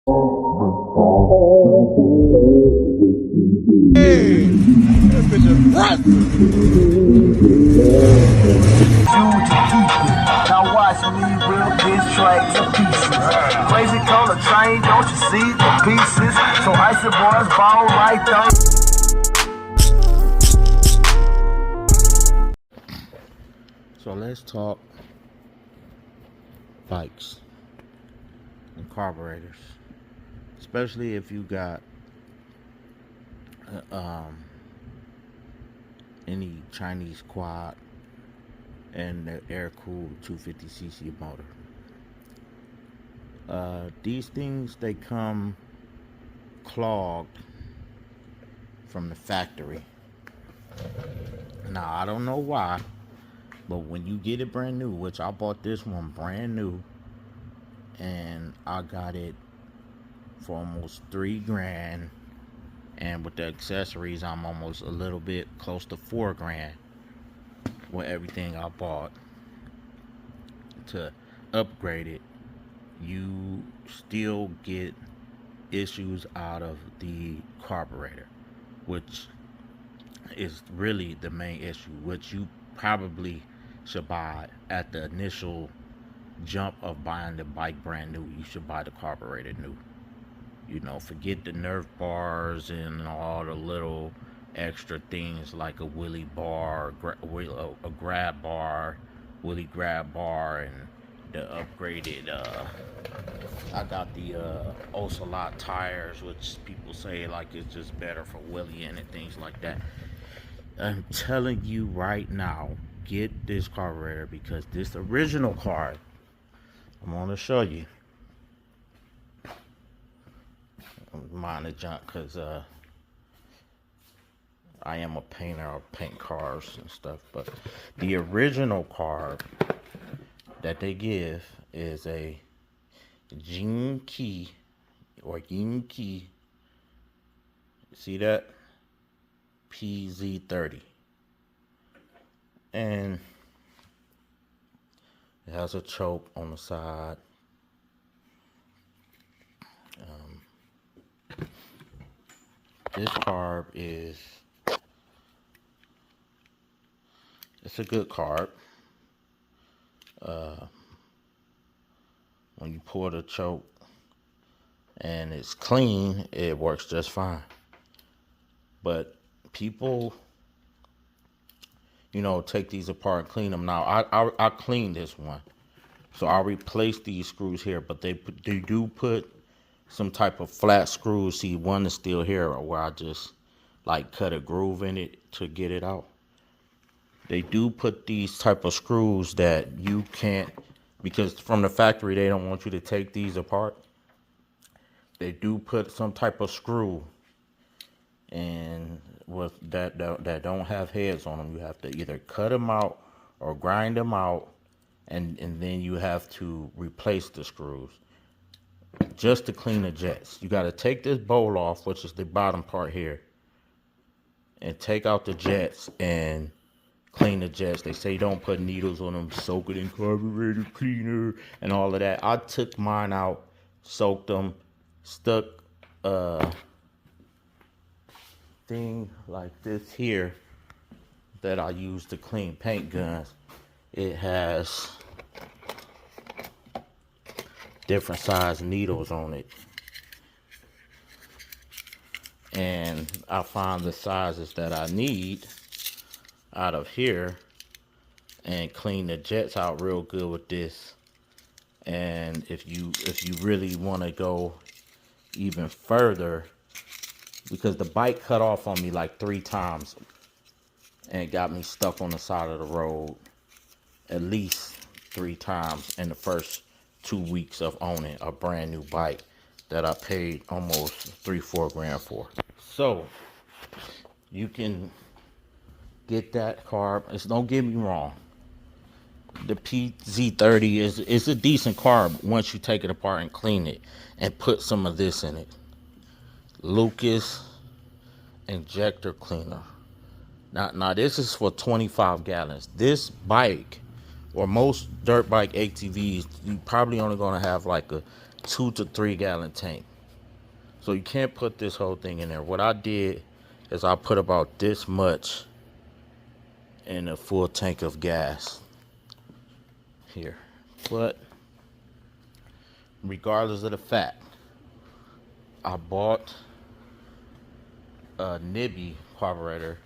Hey, that bitch is busted. Now watch me rip this track to pieces. Crazy color train, don't you see the pieces? So icy boys ball right there. So let's talk bikes and carburetors, especially if you got any Chinese quad and the air-cooled 250cc motor. These things, they come clogged from the factory. Now, I don't know why, but when you get it brand new, which I bought this one brand new, and I got it for almost $3,000, and with the accessories, I'm almost a little bit close to $4,000 with everything I bought to upgrade it. You still get issues out of the carburetor, which is really the main issue, which you probably should buy at the initial jump of buying the bike brand new. You should buy the carburetor new. You know, forget the Nerf bars and all the little extra things like a wheelie bar, a grab bar, wheelie grab bar, and the upgraded. I got the Ocelot tires, which people say like it's just better for wheeling and things like that. I'm telling you right now, get this carburetor, because this original carb, I'm gonna show you. Mind the junk, because I am a painter. I paint cars and stuff, but the original carb that they give is a Gene Key or Yin Key. See that? PZ30, and it has a choke on the side. This carb it's a good carb. When you pour the choke and it's clean, it works just fine. But people, take these apart and clean them. Now, I cleaned this one, so I replaced these screws here, but they do put some type of flat screws. See, one is still here, where I just like cut a groove in it to get it out. They do put these type of screws that you can't, because from the factory they don't want you to take these apart. They do put some type of screw, and with that don't have heads on them. You have to either cut them out or grind them out, and then you have to replace the screws just to clean the jets. You got to take this bowl off, which is the bottom part here, and take out the jets and clean the jets. They say don't put needles on them, soak it in carburetor cleaner and all of that. I took mine out, soaked them, stuck a thing like this here that I use to clean paint guns. It has different size needles on it, and I found the sizes that I need out of here, and clean the jets out real good with this. And if you really want to go even further, because the bike cut off on me like 3 times and got me stuck on the side of the road at least 3 times in the first 2 weeks of owning a brand new bike that I paid almost $3-4 grand for. So you can get that carb. Don't get me wrong, the PZ30 is a decent carb once you take it apart and clean it and put some of this in it. Lucas injector cleaner. Now this is for 25 gallons. This bike, or most dirt bike ATVs, you probably only gonna have like a 2 to 3 gallon tank. So you can't put this whole thing in there. What I did is I put about this much in a full tank of gas here. But regardless of the fact, I bought a nibbi carburetor.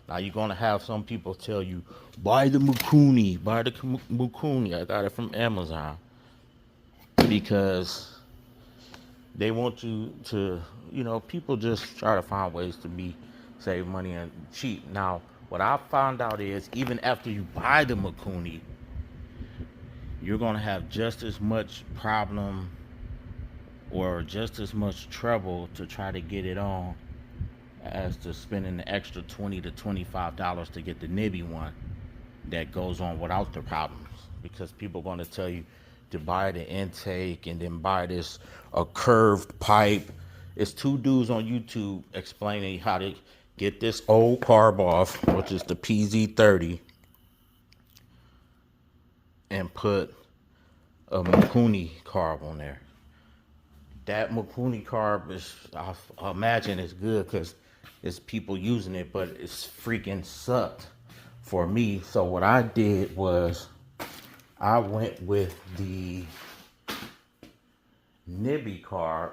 Now you're gonna have some people tell you, buy the Mikuni, buy the Mikuni. I got it from Amazon because they want you to, you know, people just try to find ways to save money and cheap. Now, what I found out is even after you buy the Mikuni, you're gonna have just as much problem or just as much trouble to try to get it on as to spending the extra $20 to $25 to get the nibbi one that goes on without the problems. Because people are going to tell you to buy the intake and then buy this a curved pipe. It's two dudes on YouTube explaining how to get this old carb off, which is the PZ30, and put a Mikuni carb on there. That Mikuni carb is, I imagine it's good because it's people using it, but it's freaking sucked for me. So what I did was I went with the nibbi carb,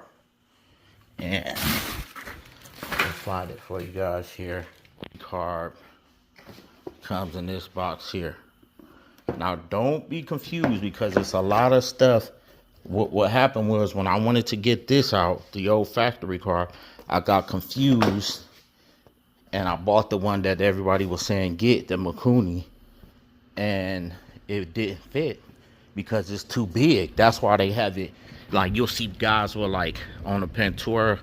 and I'll find it for you guys here. Carb comes in this box here. Now don't be confused because it's a lot of stuff. What happened was when I wanted to get this out, the old factory carb, I got confused and I bought the one that everybody was saying get, the Mikuni, and it didn't fit because it's too big. That's why they have it. Like you'll see guys with like on a Pentura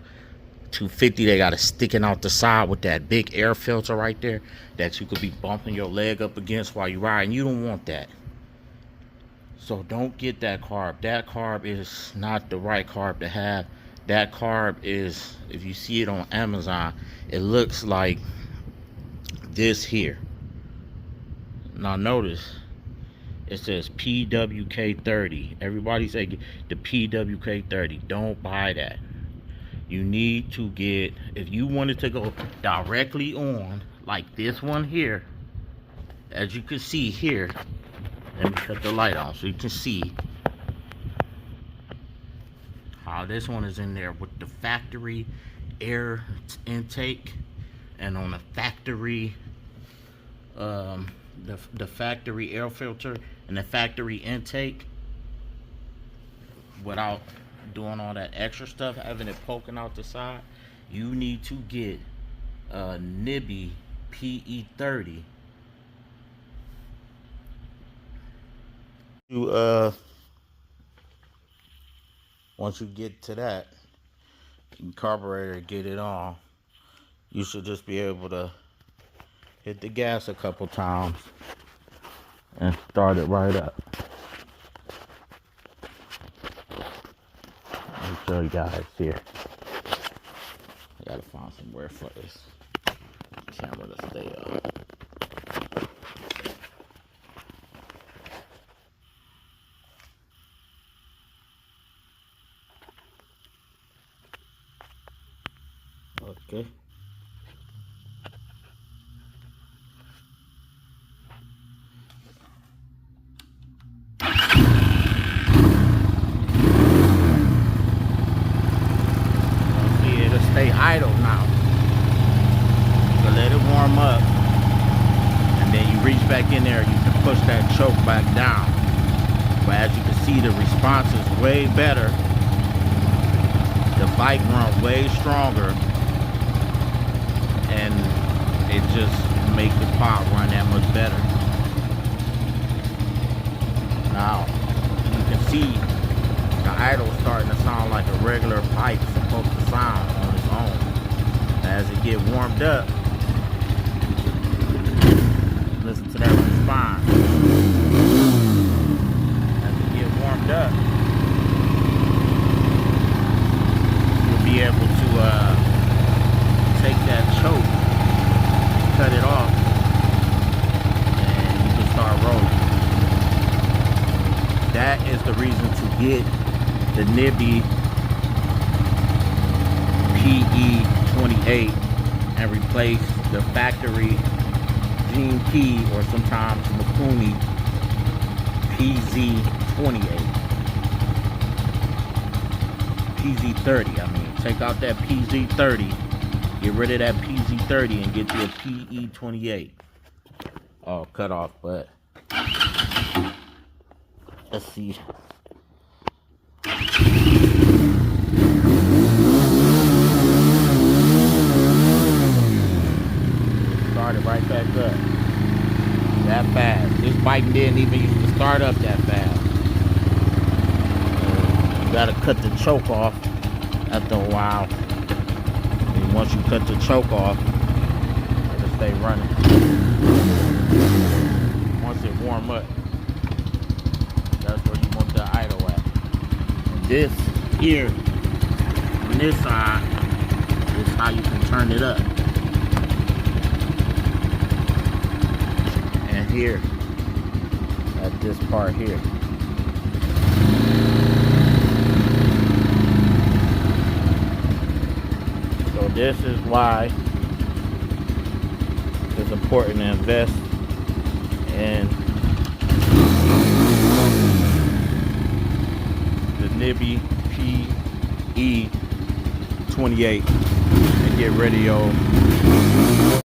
250, they got it sticking out the side with that big air filter right there that you could be bumping your leg up against while you ride, and you don't want that. So don't get that carb. That carb is not the right carb to have. That carb is, if you see it on Amazon, it looks like this here. Now notice, it says PWK30. Everybody say the PWK30. Don't buy that. You need to get, if you wanted to go directly on, like this one here, as you can see here, let me cut the light on so you can see how this one is in there with the factory air intake, and on the factory the factory air filter and the factory intake, without doing all that extra stuff, having it poking out the side. You need to get a nibbi PE30. Once you get to that carburetor, get it on, you should just be able to hit the gas a couple times and start it right up. Let me show you guys here. I gotta find somewhere for this camera to stay up. Okay. See, it'll stay idle now. So let it warm up, and then you reach back in there, you can push that choke back down. But as you can see, the response is way better. The bike runs way stronger, and it just makes the pot run that much better. Now you can see the idle starting to sound like a regular bike supposed to sound on its own. As it get warmed up, listen to that response. As it get warmed up, you'll be able to take that choke, cut it off, and you can start rolling. That is the reason to get the nibbi PE28 and replace the factory Gene Key, or sometimes Makuni PZ28. PZ30, I mean, take out that PZ30, get rid of that PZ30 and get you a PE28. Oh, cut off, but let's see. Started right back up. That fast. This bike didn't even used to start up that fast. You gotta cut the choke off after a while. And once you cut the choke off, it'll stay running. Once it warm up, that's where you want the idle at. And this here, on this side, is how you can turn it up. And here, at this part here. So this is why it's important to invest in the Nibbi PE28 and get rid of your